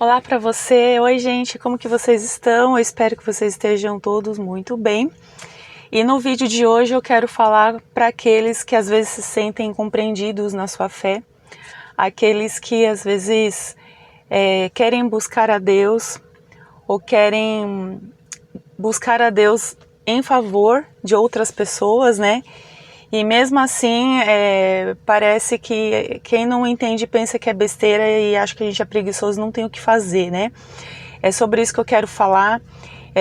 Olá para você, oi gente, como que vocês estão? Eu espero que vocês estejam todos muito bem. E no vídeo de hoje eu quero falar para aqueles que às vezes se sentem incompreendidos na sua fé, aqueles que às vezes querem buscar a Deus ou querem buscar a Deus em favor de outras pessoas, né? E mesmo assim, parece que quem não entende pensa que é besteira e acha que a gente é preguiçoso, não tem o que fazer, né? É sobre isso que eu quero falar.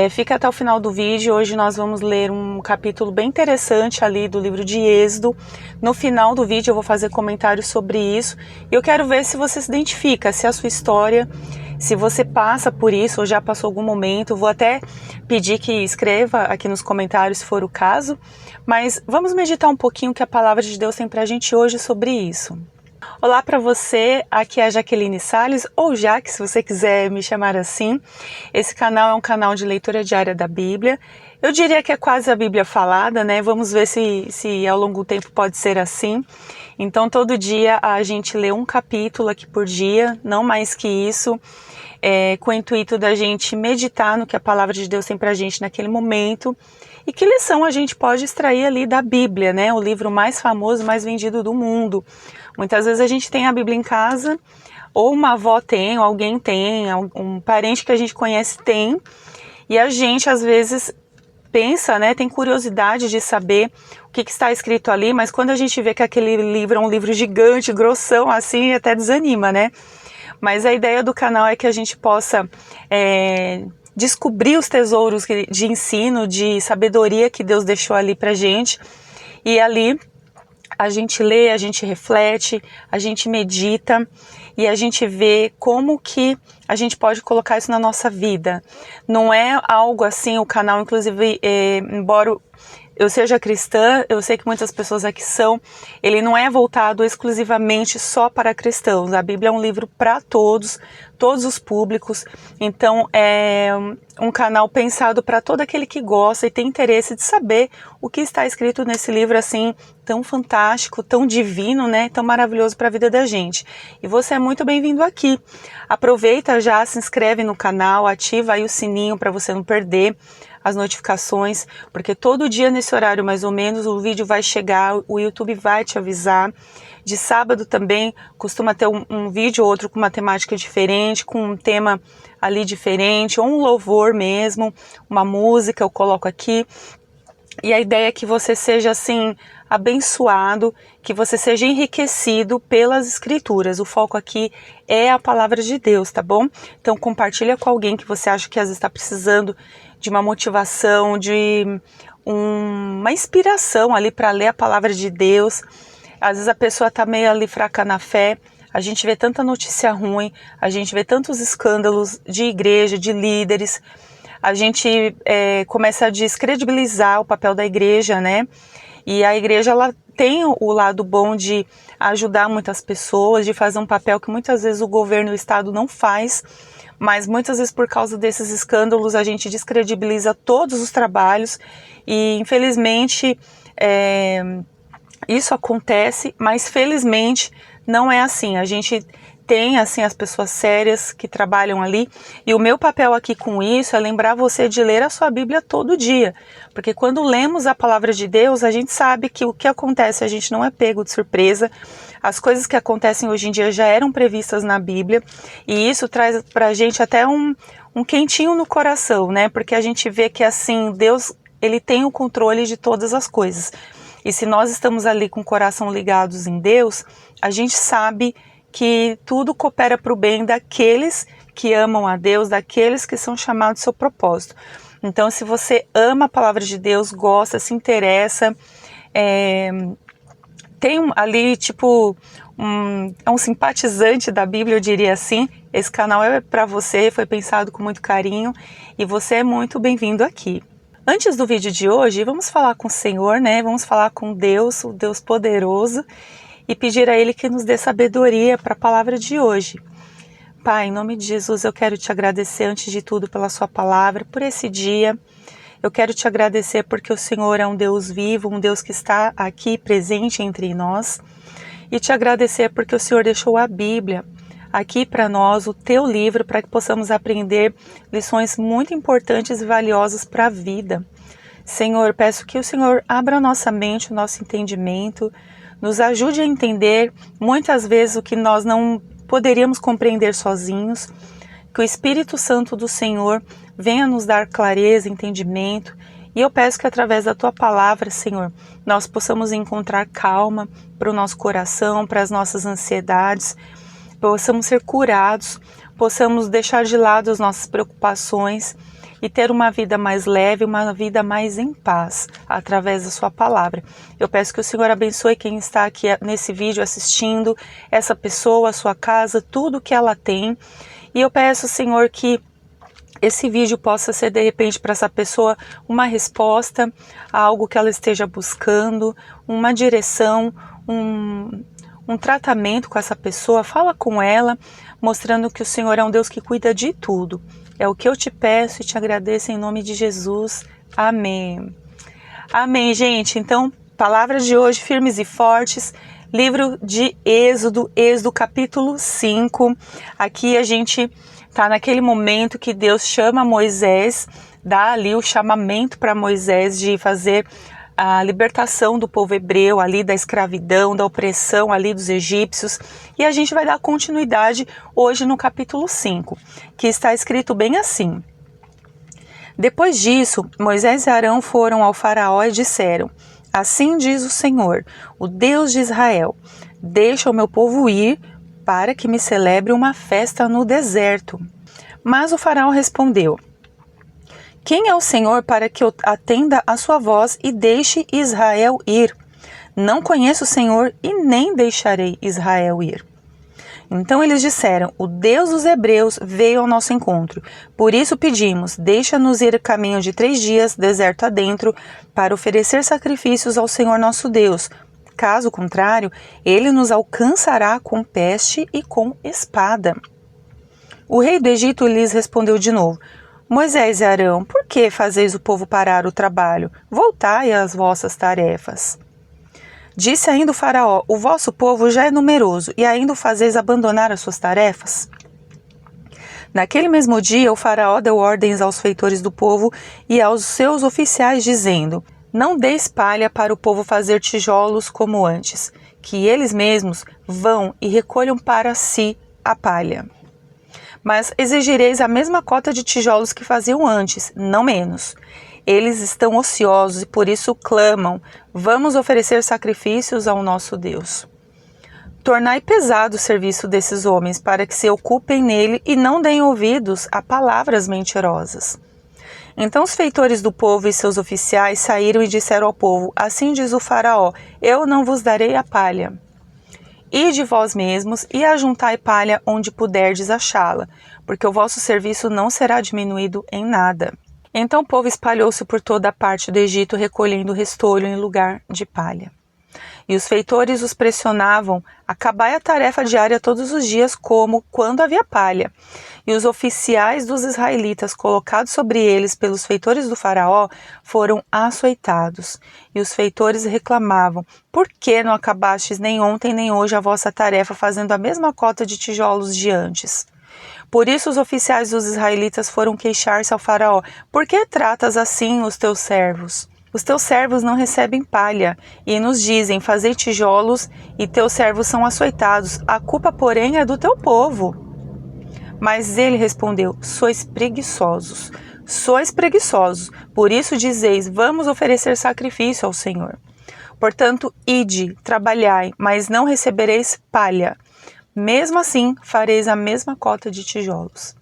Fica até o final do vídeo. Hoje nós vamos ler um capítulo bem interessante ali do livro de Êxodo. No final do vídeo eu vou fazer comentários sobre isso. E eu quero ver se você se identifica, se é a sua história, se você passa por isso ou já passou algum momento. Vou até pedir que escreva aqui nos comentários se for o caso. Mas vamos meditar um pouquinho o que a palavra de Deus tem pra gente hoje sobre isso. Olá para você, aqui é a Jaqueline Salles, ou Jaque, se você quiser me chamar assim. Esse canal é um canal de leitura diária da Bíblia. Eu diria que é quase a Bíblia falada, né? Vamos ver se ao longo do tempo pode ser assim. Então todo dia a gente lê um capítulo aqui por dia, não mais que isso, com o intuito da gente meditar no que a palavra de Deus tem pra gente naquele momento. E que lição a gente pode extrair ali da Bíblia, né? O livro mais famoso, mais vendido do mundo. Muitas vezes a gente tem a Bíblia em casa, ou uma avó tem, ou alguém tem, um parente que a gente conhece tem, e a gente às vezes pensa, né, tem curiosidade de saber o que está escrito ali, mas quando a gente vê que aquele livro é um livro gigante, grossão, assim, até desanima, né? Mas a ideia do canal é que a gente possa descobrir os tesouros de ensino, de sabedoria que Deus deixou ali pra gente, e ali a gente lê, a gente reflete, a gente medita e a gente vê como que a gente pode colocar isso na nossa vida. Não é algo assim, o canal, inclusive, embora eu seja cristã, eu sei que muitas pessoas aqui são, ele não é voltado exclusivamente só para cristãos. A Bíblia é um livro para todos os públicos, então é um canal pensado para todo aquele que gosta e tem interesse de saber o que está escrito nesse livro assim, tão fantástico, tão divino, né, tão maravilhoso para a vida da gente. E você é muito bem-vindo aqui. Aproveita já, se inscreve no canal, ativa aí o sininho para você não perder as notificações, porque todo dia nesse horário mais ou menos o vídeo vai chegar, o YouTube vai te avisar. De sábado também costuma ter um vídeo ou outro com uma temática diferente, com um tema ali diferente, ou um louvor mesmo, uma música eu coloco aqui. E a ideia é que você seja assim abençoado, que você seja enriquecido pelas escrituras. O foco aqui é a palavra de Deus, tá bom? Então compartilha com alguém que você acha que às vezes está precisando de uma motivação, de uma inspiração ali para ler a palavra de Deus. Às vezes a pessoa está meio ali fraca na fé, a gente vê tanta notícia ruim, a gente vê tantos escândalos de igreja, de líderes, a gente começa a descredibilizar o papel da igreja, né? E a igreja, ela tem o lado bom de ajudar muitas pessoas, de fazer um papel que muitas vezes o governo e o Estado não faz, mas muitas vezes por causa desses escândalos a gente descredibiliza todos os trabalhos e infelizmente isso acontece, mas felizmente não é assim. A gente tem assim as pessoas sérias que trabalham ali, e o meu papel aqui com isso é lembrar você de ler a sua Bíblia todo dia, porque quando lemos a palavra de Deus, a gente sabe que o que acontece, a gente não é pego de surpresa. As coisas que acontecem hoje em dia já eram previstas na Bíblia, e isso traz pra gente até um quentinho no coração, né? Porque a gente vê que assim, Deus, ele tem o controle de todas as coisas. E se nós estamos ali com o coração ligados em Deus, a gente sabe que tudo coopera para o bem daqueles que amam a Deus, daqueles que são chamados ao seu propósito. Então, se você ama a palavra de Deus, gosta, se interessa, tem ali tipo um simpatizante da Bíblia, eu diria assim, esse canal é para você, foi pensado com muito carinho e você é muito bem-vindo aqui. Antes do vídeo de hoje, vamos falar com o Senhor, né? Vamos falar com Deus, o Deus poderoso, e pedir a Ele que nos dê sabedoria para a palavra de hoje. Pai, em nome de Jesus, eu quero te agradecer antes de tudo pela sua palavra, por esse dia. Eu quero te agradecer porque o Senhor é um Deus vivo, um Deus que está aqui presente entre nós. E te agradecer porque o Senhor deixou a Bíblia aqui para nós o teu livro, para que possamos aprender lições muito importantes e valiosas para a vida. Senhor, peço que o Senhor abra a nossa mente, o nosso entendimento, nos ajude a entender muitas vezes o que nós não poderíamos compreender sozinhos, que o Espírito Santo do Senhor venha nos dar clareza, entendimento, e eu peço que através da Tua palavra, Senhor, nós possamos encontrar calma para o nosso coração, para as nossas ansiedades, possamos ser curados, possamos deixar de lado as nossas preocupações e ter uma vida mais leve, uma vida mais em paz, através da Sua palavra. Eu peço que o Senhor abençoe quem está aqui nesse vídeo assistindo, essa pessoa, a sua casa, tudo que ela tem. E eu peço, Senhor, que esse vídeo possa ser, de repente, para essa pessoa uma resposta a algo que ela esteja buscando, uma direção, um tratamento com essa pessoa. Fala com ela, mostrando que o Senhor é um Deus que cuida de tudo. É o que eu te peço e te agradeço em nome de Jesus. Amém. Amém, gente. Então, palavra de hoje, firmes e fortes. Livro de Êxodo capítulo 5. Aqui a gente está naquele momento que Deus chama Moisés, dá ali o chamamento para Moisés de fazer a libertação do povo hebreu ali da escravidão, da opressão ali dos egípcios. E a gente vai dar continuidade hoje no capítulo 5, que está escrito bem assim. Depois disso, Moisés e Arão foram ao faraó e disseram: assim diz o Senhor, o Deus de Israel, deixa o meu povo ir para que me celebre uma festa no deserto. Mas o faraó respondeu: quem é o Senhor para que eu atenda a sua voz e deixe Israel ir? Não conheço o Senhor e nem deixarei Israel ir. Então eles disseram: o Deus dos hebreus veio ao nosso encontro. Por isso pedimos, deixa-nos ir caminho de 3 dias, deserto adentro, para oferecer sacrifícios ao Senhor nosso Deus. Caso contrário, ele nos alcançará com peste e com espada. O rei do Egito lhes respondeu de novo: Moisés e Arão, por que fazeis o povo parar o trabalho? Voltai às vossas tarefas. Disse ainda o faraó: o vosso povo já é numeroso e ainda o fazeis abandonar as suas tarefas? Naquele mesmo dia, o faraó deu ordens aos feitores do povo e aos seus oficiais, dizendo: não deis palha para o povo fazer tijolos como antes, que eles mesmos vão e recolham para si a palha. Mas exigireis a mesma cota de tijolos que faziam antes, não menos. Eles estão ociosos e por isso clamam: vamos oferecer sacrifícios ao nosso Deus. Tornai pesado o serviço desses homens, para que se ocupem nele e não deem ouvidos a palavras mentirosas. Então os feitores do povo e seus oficiais saíram e disseram ao povo: assim diz o faraó, eu não vos darei a palha. Ide vós mesmos e ajuntai palha onde puderdes achá-la, porque o vosso serviço não será diminuído em nada. Então o povo espalhou-se por toda a parte do Egito, recolhendo o restolho em lugar de palha. E os feitores os pressionavam: acabai a tarefa diária todos os dias, como quando havia palha. E os oficiais dos israelitas, colocados sobre eles pelos feitores do faraó, foram açoitados. E os feitores reclamavam: por que não acabastes nem ontem nem hoje a vossa tarefa, fazendo a mesma cota de tijolos de antes? Por isso os oficiais dos israelitas foram queixar-se ao faraó: por que tratas assim os teus servos? Os teus servos não recebem palha, e nos dizem: fazei tijolos, e teus servos são açoitados. A culpa, porém, é do teu povo. Mas ele respondeu: sois preguiçosos, por isso dizeis: vamos oferecer sacrifício ao Senhor. Portanto, ide, trabalhai, mas não recebereis palha. Mesmo assim, fareis a mesma cota de tijolos.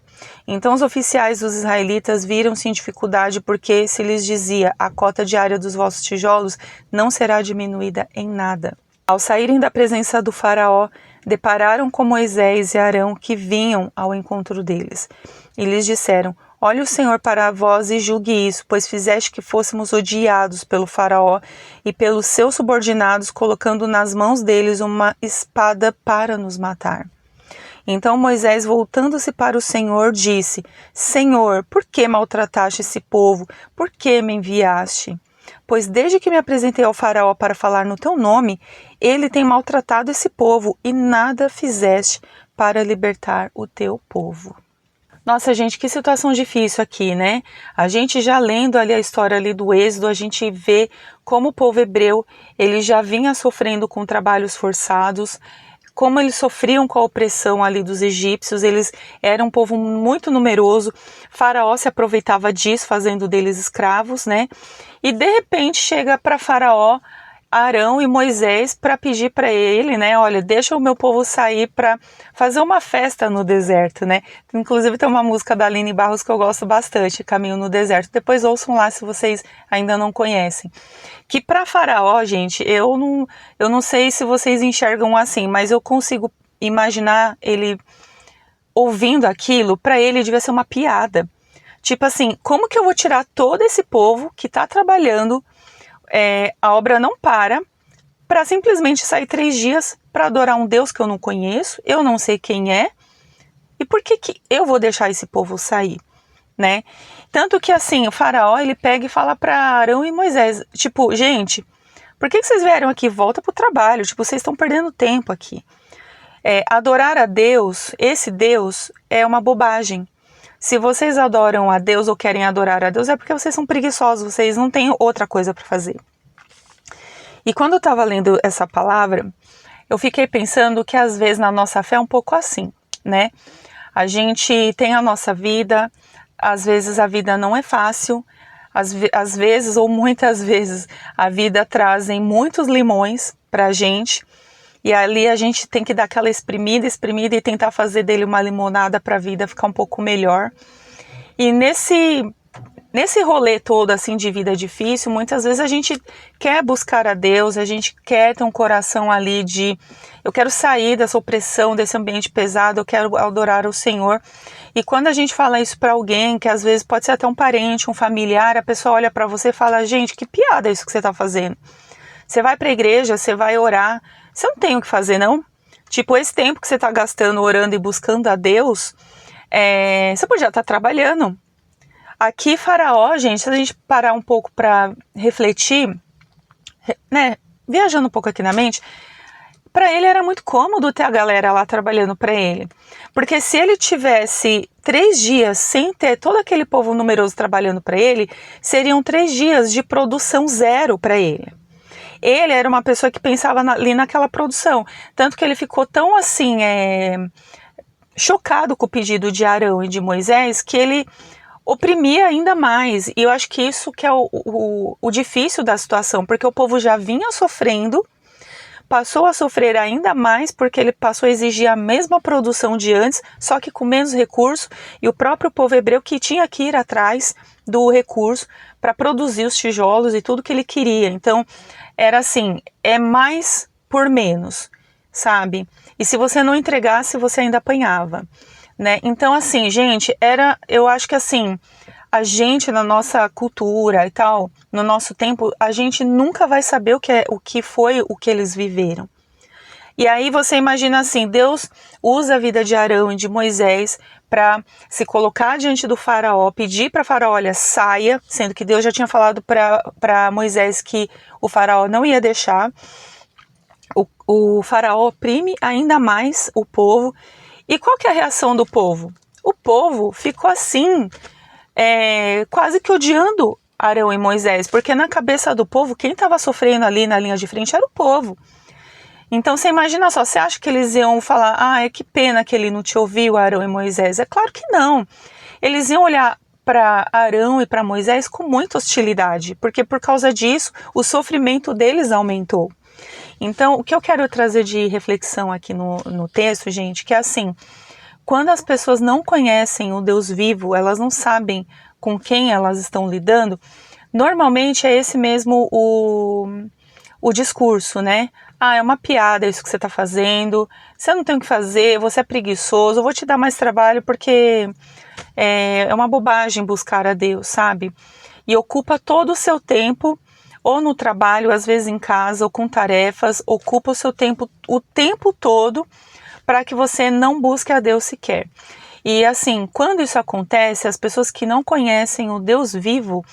Então os oficiais dos israelitas viram-se em dificuldade, porque se lhes dizia: a cota diária dos vossos tijolos não será diminuída em nada. Ao saírem da presença do faraó, depararam com Moisés e Arão, que vinham ao encontro deles. E lhes disseram: olhe o Senhor para vós e julgue isso, pois fizeste que fôssemos odiados pelo faraó e pelos seus subordinados, colocando nas mãos deles uma espada para nos matar. Então Moisés, voltando-se para o Senhor, disse: Senhor, por que maltrataste esse povo? Por que me enviaste? Pois desde que me apresentei ao faraó para falar no teu nome, ele tem maltratado esse povo e nada fizeste para libertar o teu povo. Nossa, gente, que situação difícil aqui, né? A gente já lendo ali a história ali do Êxodo, a gente vê como o povo hebreu, ele já vinha sofrendo com trabalhos forçados, como eles sofriam com a opressão ali dos egípcios, eles eram um povo muito numeroso, Faraó se aproveitava disso, fazendo deles escravos, né? E de repente chega para Faraó Arão e Moisés para pedir para ele, né, olha, deixa o meu povo sair para fazer uma festa no deserto, né? Inclusive tem uma música da Aline Barros que eu gosto bastante, Caminho no Deserto. Depois ouçam lá se vocês ainda não conhecem. Que para Faraó, gente, eu não sei se vocês enxergam assim, mas eu consigo imaginar ele ouvindo aquilo, para ele devia ser uma piada. Tipo assim, como que eu vou tirar todo esse povo que está trabalhando, a obra não para simplesmente sair 3 dias para adorar um Deus que eu não conheço, eu não sei quem é, e por que eu vou deixar esse povo sair, né? Tanto que assim, o Faraó, ele pega e fala para Arão e Moisés, tipo, gente, por que vocês vieram aqui? Volta pro trabalho, tipo, vocês estão perdendo tempo aqui. Adorar a Deus, esse Deus, é uma bobagem. Se vocês adoram a Deus ou querem adorar a Deus, é porque vocês são preguiçosos, vocês não têm outra coisa para fazer. E quando eu estava lendo essa palavra, eu fiquei pensando que às vezes na nossa fé é um pouco assim, né? A gente tem a nossa vida, às vezes a vida não é fácil, às vezes ou muitas vezes a vida trazem muitos limões pra gente, e ali a gente tem que dar aquela espremida e tentar fazer dele uma limonada para a vida ficar um pouco melhor. E nesse rolê todo assim de vida difícil, muitas vezes a gente quer buscar a Deus, a gente quer ter um coração ali de eu quero sair dessa opressão, desse ambiente pesado, eu quero adorar o Senhor. E quando a gente fala isso para alguém, que às vezes pode ser até um parente, um familiar, a pessoa olha para você e fala, gente, que piada é isso que você está fazendo? Você vai para a igreja, você vai orar, você não tem o que fazer, não? Tipo, esse tempo que você está gastando orando e buscando a Deus, você podia estar trabalhando. Aqui, Faraó, gente, se a gente parar um pouco para refletir, né, viajando um pouco aqui na mente, para ele era muito cômodo ter a galera lá trabalhando para ele. Porque se ele tivesse 3 dias sem ter todo aquele povo numeroso trabalhando para ele, seriam 3 dias de produção zero para ele. Ele era uma pessoa que pensava ali naquela produção, tanto que ele ficou tão assim, chocado com o pedido de Arão e de Moisés, que ele oprimia ainda mais. E eu acho que isso que é o difícil da situação, porque o povo já vinha sofrendo, passou a sofrer ainda mais porque ele passou a exigir a mesma produção de antes, só que com menos recurso, e o próprio povo hebreu que tinha que ir atrás do recurso para produzir os tijolos e tudo que ele queria. Então, era assim, é mais por menos, sabe? E se você não entregasse, você ainda apanhava, né? Então, assim, gente, eu acho que assim, a gente na nossa cultura e tal, no nosso tempo, a gente nunca vai saber o que foi o que eles viveram. E aí você imagina assim, Deus usa a vida de Arão e de Moisés para se colocar diante do Faraó, pedir para Faraó, olha, saia, sendo que Deus já tinha falado para Moisés que o Faraó não ia deixar. O Faraó oprime ainda mais o povo. E qual que é a reação do povo? O povo ficou assim, quase que odiando Arão e Moisés, porque na cabeça do povo, quem estava sofrendo ali na linha de frente era o povo. Então você imagina só, você acha que eles iam falar, que pena que ele não te ouviu, Arão e Moisés? É claro que não. Eles iam olhar para Arão e para Moisés com muita hostilidade, porque por causa disso o sofrimento deles aumentou. Então o que eu quero trazer de reflexão aqui no texto, gente, que é assim, quando as pessoas não conhecem o Deus vivo, elas não sabem com quem elas estão lidando, normalmente é esse mesmo o discurso, né? É uma piada isso que você está fazendo, você não tem o que fazer, você é preguiçoso, eu vou te dar mais trabalho porque é uma bobagem buscar a Deus, sabe? E ocupa todo o seu tempo, ou no trabalho, às vezes em casa, ou com tarefas, ocupa o seu tempo o tempo todo para que você não busque a Deus sequer. E assim, quando isso acontece, as pessoas que não conhecem o Deus vivo,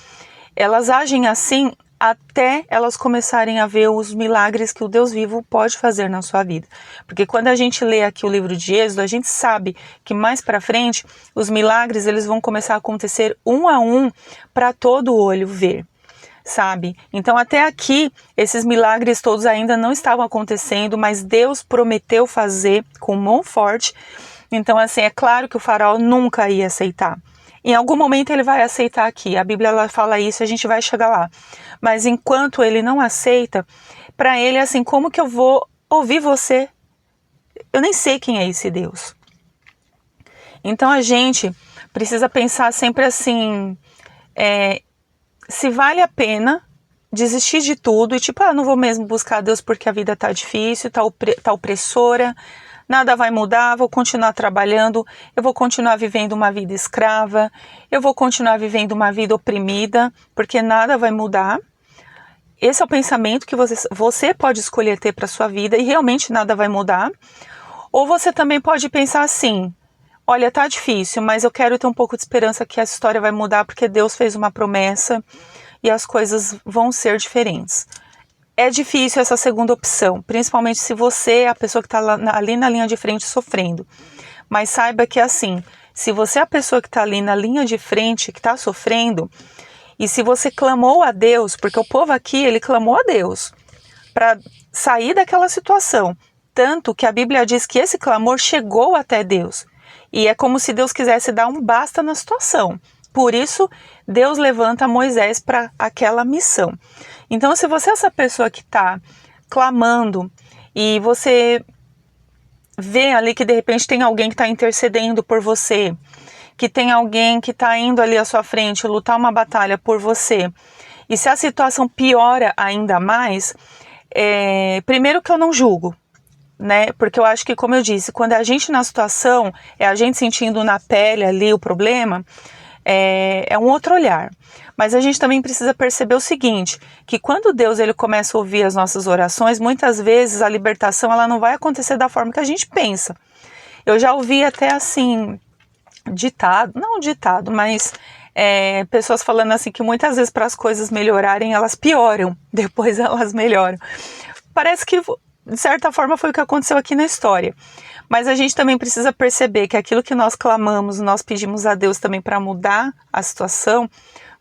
elas agem assim até elas começarem a ver os milagres que o Deus vivo pode fazer na sua vida. Porque quando a gente lê aqui o livro de Êxodo, a gente sabe que mais para frente os milagres eles vão começar a acontecer um a um para todo o olho ver, sabe? Então até aqui esses milagres todos ainda não estavam acontecendo, mas Deus prometeu fazer com mão forte. Então assim, é claro que o faraó nunca ia aceitar. Em algum momento ele vai aceitar aqui, a Bíblia ela fala isso, a gente vai chegar lá. Mas enquanto ele não aceita, para ele é assim, como que eu vou ouvir você? Eu nem sei quem é esse Deus. Então a gente precisa pensar sempre assim, se vale a pena desistir de tudo e tipo, não vou mesmo buscar Deus porque a vida tá difícil, tá opressora, nada vai mudar, vou continuar trabalhando, eu vou continuar vivendo uma vida escrava, eu vou continuar vivendo uma vida oprimida, porque nada vai mudar. Esse é o pensamento que você pode escolher ter para sua vida e realmente nada vai mudar. Ou você também pode pensar assim, olha, tá difícil, mas eu quero ter um pouco de esperança que essa história vai mudar porque Deus fez uma promessa e as coisas vão ser diferentes. É difícil essa segunda opção, principalmente se você é a pessoa que está ali na linha de frente sofrendo. Mas saiba que assim, se você é a pessoa que está ali na linha de frente, que está sofrendo, e se você clamou a Deus, porque o povo aqui, ele clamou a Deus para sair daquela situação, tanto que a Bíblia diz que esse clamor chegou até Deus. E é como se Deus quisesse dar um basta na situação. Por isso, Deus levanta Moisés para aquela missão. Então, se você é essa pessoa que está clamando e você vê ali que de repente tem alguém que está intercedendo por você, que tem alguém que está indo ali à sua frente lutar uma batalha por você, e se a situação piora ainda mais, primeiro que eu não julgo, né? Porque eu acho que, como eu disse, quando a gente na situação, é a gente sentindo na pele ali o problema, é um outro olhar. Mas a gente também precisa perceber o seguinte, que quando Deus ele começa a ouvir as nossas orações, muitas vezes a libertação ela não vai acontecer da forma que a gente pensa. Eu já ouvi até assim, mas pessoas falando assim que muitas vezes para as coisas melhorarem, elas pioram, depois elas melhoram. Parece que de certa forma foi o que aconteceu aqui na história. Mas a gente também precisa perceber que aquilo que nós clamamos, nós pedimos a Deus também para mudar a situação,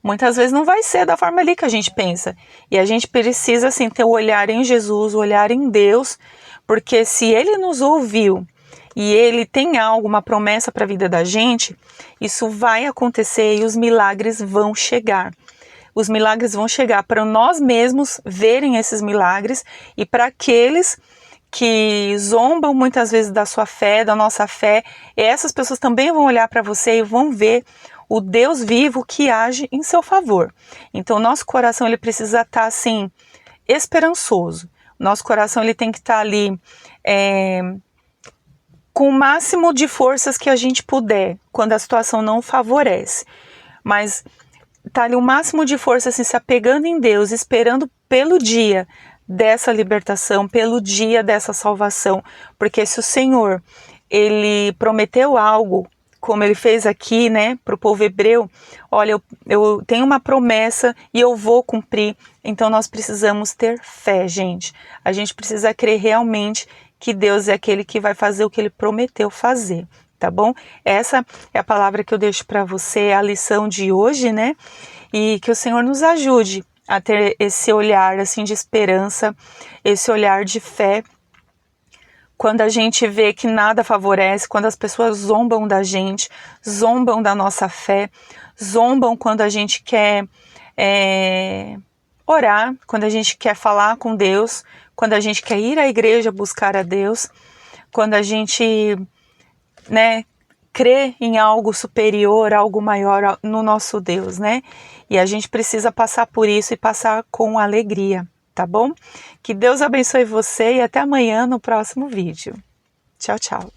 muitas vezes não vai ser da forma ali que a gente pensa. E a gente precisa assim, ter o olhar em Jesus, o olhar em Deus, porque se Ele nos ouviu e Ele tem algo, uma promessa para a vida da gente, isso vai acontecer e os milagres vão chegar. Os milagres vão chegar para nós mesmos verem esses milagres e para aqueles que zombam muitas vezes da sua fé, da nossa fé, essas pessoas também vão olhar para você e vão ver o Deus vivo que age em seu favor. Então, nosso coração ele precisa estar assim, esperançoso. Nosso coração ele tem que estar ali com o máximo de forças que a gente puder, quando a situação não favorece. Mas tá ali o máximo de força, assim, se apegando em Deus, esperando pelo dia dessa libertação, pelo dia dessa salvação, porque se o Senhor, ele prometeu algo, como ele fez aqui, né, para o povo hebreu, olha, eu tenho uma promessa e eu vou cumprir, então nós precisamos ter fé, gente, a gente precisa crer realmente que Deus é aquele que vai fazer o que ele prometeu fazer. Tá bom? Essa é a palavra que eu deixo para você, a lição de hoje, né? E que o Senhor nos ajude a ter esse olhar assim de esperança, esse olhar de fé. Quando a gente vê que nada favorece, quando as pessoas zombam da gente, zombam da nossa fé, zombam quando a gente quer orar, quando a gente quer falar com Deus, quando a gente quer ir à igreja buscar a Deus, quando a gente crer em algo superior, algo maior no nosso Deus, né? E a gente precisa passar por isso e passar com alegria, tá bom? Que Deus abençoe você e até amanhã no próximo vídeo. Tchau, tchau.